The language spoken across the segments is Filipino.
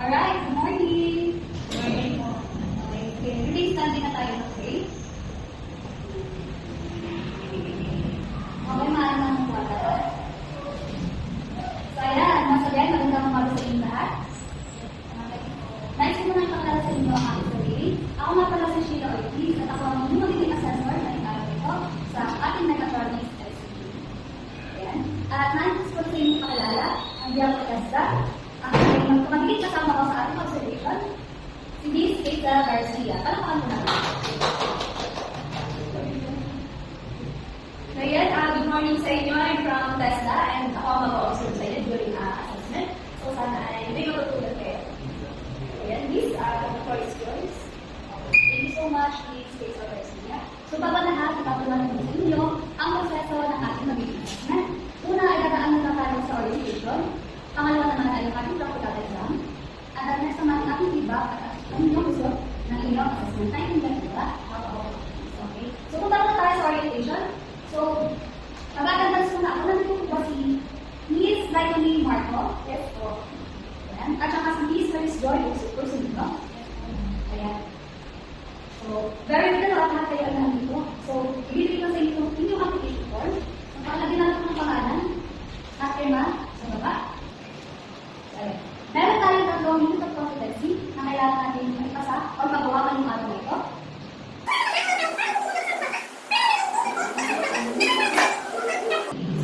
Alright, good morning. Good morning po. Okay, please standing na tayo, okay? Okay, maaaring mo po tayo. So, ayan, once again, magandang umaga sa inyo lahat. Okay. Nice ko na ipakilala sa inyo ang aking sarili. Ako nga pala si Sheila Ortiz at ako ang magiging assessor na ikarap ito sa ating mechatronics LCD. Ayan. At nais ko sa inyo pakilala ang Diablo Testa. Ang magiging kasama ko sa ating observation, si Miss Keita Garcia. Palakpakan mo naman. So yan, good morning sa inyo. I'm from TESDA and ako ang mag-observe sa inyo during assessment. So sana ay may matutulad kayo. Ayan, Miss, the floor is yours. Thank you so much, Miss Keita Garcia. So bago lahat, ipapalaman ko sa inyo ang proseso ng ating magiging assessment. Una ay dadaan na tayo sa orientation. Pangalawa naman ay ang ating practical exam. At next naman ang ating feedback at ang inyong result ng inyong assessment. Naintindihan ko ba? Okay. So kung bago tayo sa orientation, so mag-attendance muna ako. Nandito po si Miss Lainey Marco. Yes po. Ayan. At saka si Miss Maris Joy, person dito. Ayan. So, very good na lahat kayo nandito. So, ibibigay ko sa inyo inyong application form. Ang pakalagyan natin ng pangalan at firma sa baba. Meron tayong tatlong unit of competency na kailangan natin ipasa o magawa man yung araw na ito.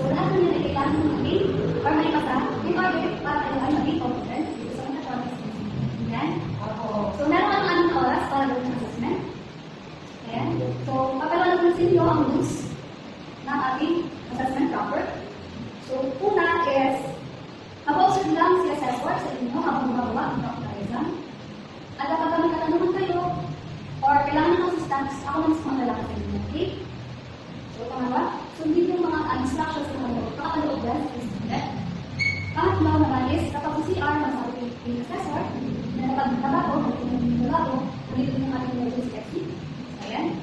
So, lahat ng yun ay kailangan ng maging or may ipasa in order para tayo ay maging competent dito sa mechatronics. Ayan. So, meron kang anong oras para gawin ang assessment. Ayan. So, papalawan natin sa inyo ang rules ng ating assessment proper. So, una is mag-observe lang si assessor sa inyo habang gumagawa ang practical exam. At kapag may katanungan kayo or kailangan ng assistance, ako lang sa mga lalaki sa inyo. Okay? So, pangalawa, sundin yung mga instructions na pagkakaloob yan sa student. Pangatlo naman is, kapag si CR magsabi yung assessor, na napagtrabaho, nandito yung ating emergency exit. Ayan.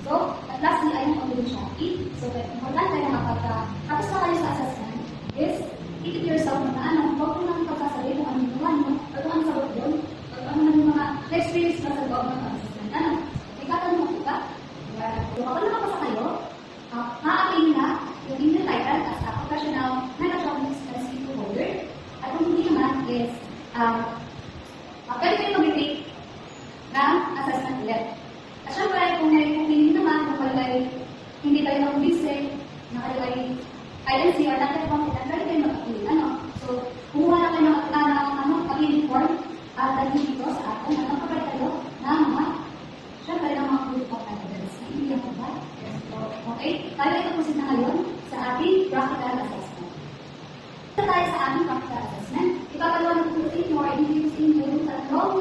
So, at lastly ay yung confidentiality. So, importante na kapag tapos na kayo sa assessment is, keep yourself na huwag mo nang pagsasabi kung ano yung ginawa nyo, o kung ano sagot doon, o kung ano yung mga experience na sa loob ng assessment. Ano? May katanungan ko ba? Kung ako nakapasa kayo, ma-apply na yung inyong title as a professional mechatronics LCD holder. At kung hindi naman is, pwede kayo mag-retake ng assessment ulit. At syempre, kung hindi naman, kung kayo hindi kayo mag-busy, na kayo ay INC or non-competent, pwede kayo mag-apply. So, kumuha na kayo ng applying form at dahil dito sa atin, at magkapag kayo ng mga, syempre, ng mga group of evidence. Naintindihan ko ba? Okay? Tayo ay tapusin na ngayon sa ating practical assessment. Ito tayo sa ating practical assessment. Ipapalawan ko sa inyo or i-review sa inyo yung tatlong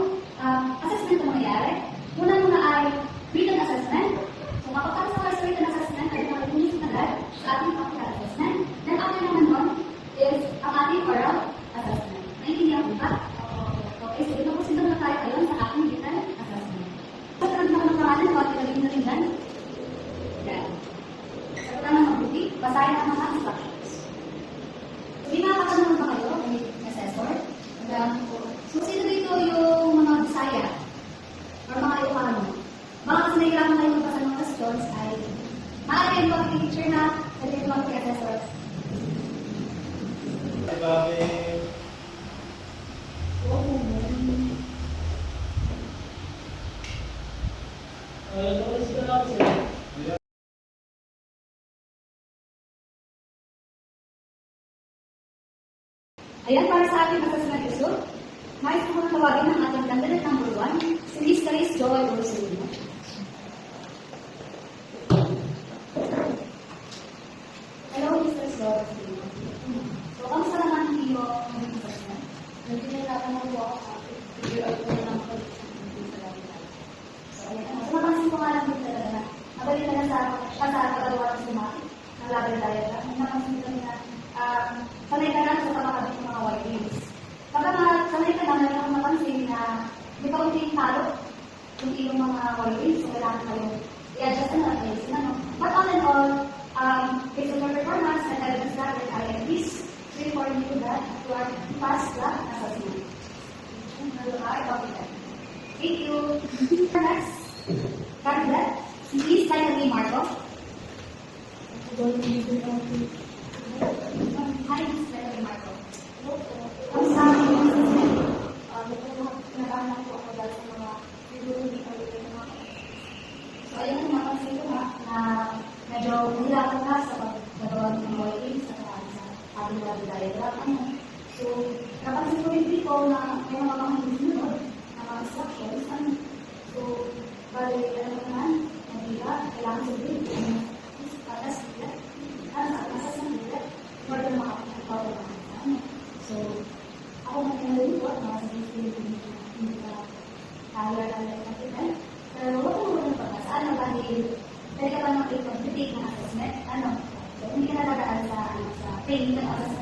assessment na mangyayari. Una ay written assessment. So, kapag tayo sa written assessment, ay makalimunin na agad sa ating practical assessment. Then, after naman nun, is ang ating oral assessment. Naintindihan ko ba? Okay, so itapusin na tayo ngayon sa ating written assessment. So, tarag na ng pangalan, bakit naging na rin yan? Yan. Sa tama mabuti, basahin ang mga instructions. So, pinakatanong ba kayo, may assessor? So, sino dito yung mga Bisaya? Or mga Ilocano? Baka kasi nahihirapan kayo magpasa ng questions ay maaari yung mag-teacher na pwede yung mag-assessor. Ayan, para sa ating assessment result, mais ko muna tawagin ng ating candidate number 1, si Miss Maris Joy Orsolino. Hello, Mr. Joy Orsolino. So, kamusta naman ang iyong assessment? Nagpinaglapan mo po ako sa video at po ng pag-assessment sa lahat. So, ayan. So, mapansin ko nga lang dito talaga. Magaling na sa pagkagawa ng sumatik ng label diagram. Napansin ko na sanay ka lang sa pagkakabit ng mga white wheels. Kapag sanay ka lang, meron akong napansin na di pa kunti talo yung iyong mga white wheels. So, kailangan kayo i-adjust na lang kayo. But all in all, based on your performance and evidence that I at least report you that you are past the assessment. Thank you. Next, candidate, si Miss Valerie Marco. Hi, Miss Valerie Marco. Ang sa akin yung assessment, nagkakanak po ako dahil sa mga hindi ko ulit ng mga. So, ayun ang napansin ko na medyo nahirapan ka sa paggagawa ng mga writing sa ating mga diagram. So, napansin ko rin dito na may mga hindi sinunod na mga instructions. So, bali, alam mo naman, kailangan sabihin, atas nila, asas ng nila, wala na makapagpapawala ng. So, ako magkakaroon ko at mga sabihin hindi ka kaya natin. Pero huwag mo muna pagkasaan na bali, pwede ka pa makipag-critique ng assessment. So, hindi ka nalagaan sa training ng assessment.